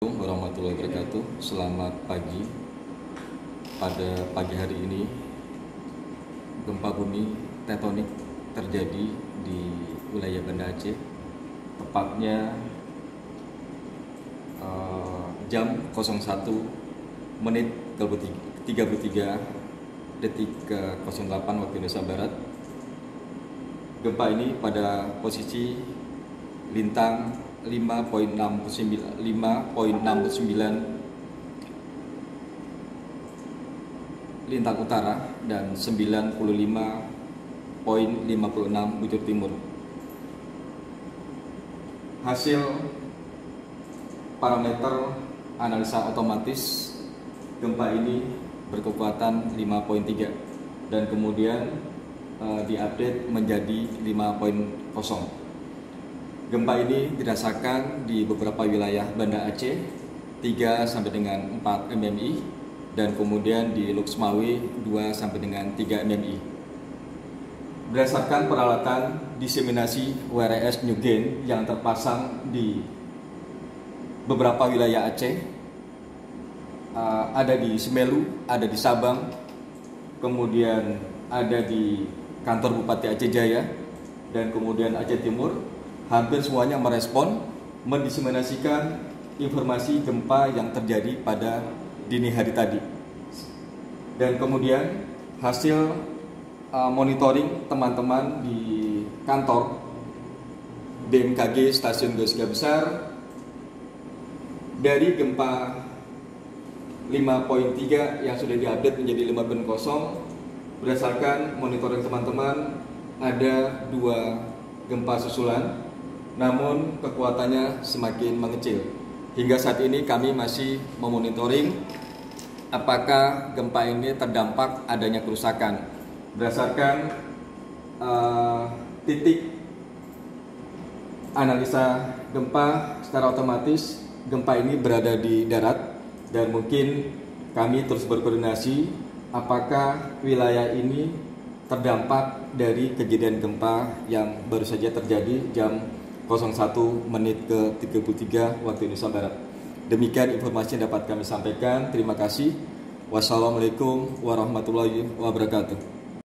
Warahmatullahi wabarakatuh. Selamat pagi. Pada pagi hari ini gempa bumi tektonik terjadi di wilayah Banda Aceh, tepatnya jam 01 menit 33 detik ke 08 waktu Indonesia Barat. Gempa ini pada posisi lintang 5,69 lintang utara dan 95,56 bujur timur. Hasil parameter analisa otomatis, gempa ini berkekuatan 5,3 dan kemudian diupdate menjadi 5,0. Gempa ini dirasakan di beberapa wilayah Banda Aceh 3 sampai dengan 4 mmi dan kemudian di Luxmawe 2 sampai dengan 3 mmi. Berdasarkan peralatan diseminasi WRS New Gain yang terpasang di beberapa wilayah Aceh, ada di Semelu, ada di Sabang, kemudian ada di kantor Bupati Aceh Jaya, dan kemudian Aceh Timur. Hampir semuanya merespon, mendiseminasikan informasi gempa yang terjadi pada dini hari tadi. Dan kemudian hasil monitoring teman-teman di kantor BMKG Stasiun Geofisika Besar, dari gempa 5,3 yang sudah diupdate menjadi 5,0, berdasarkan monitoring teman-teman ada 2 gempa susulan, namun kekuatannya semakin mengecil. Hingga saat ini kami masih memonitoring apakah gempa ini terdampak adanya kerusakan. Berdasarkan titik analisa gempa secara otomatis, gempa ini berada di darat dan mungkin kami terus berkoordinasi apakah wilayah ini terdampak dari kejadian gempa yang baru saja terjadi jam 01 menit ke 33 waktu Indonesia Barat. Demikian informasi yang dapat kami sampaikan. Terima kasih. Wassalamualaikum warahmatullahi wabarakatuh.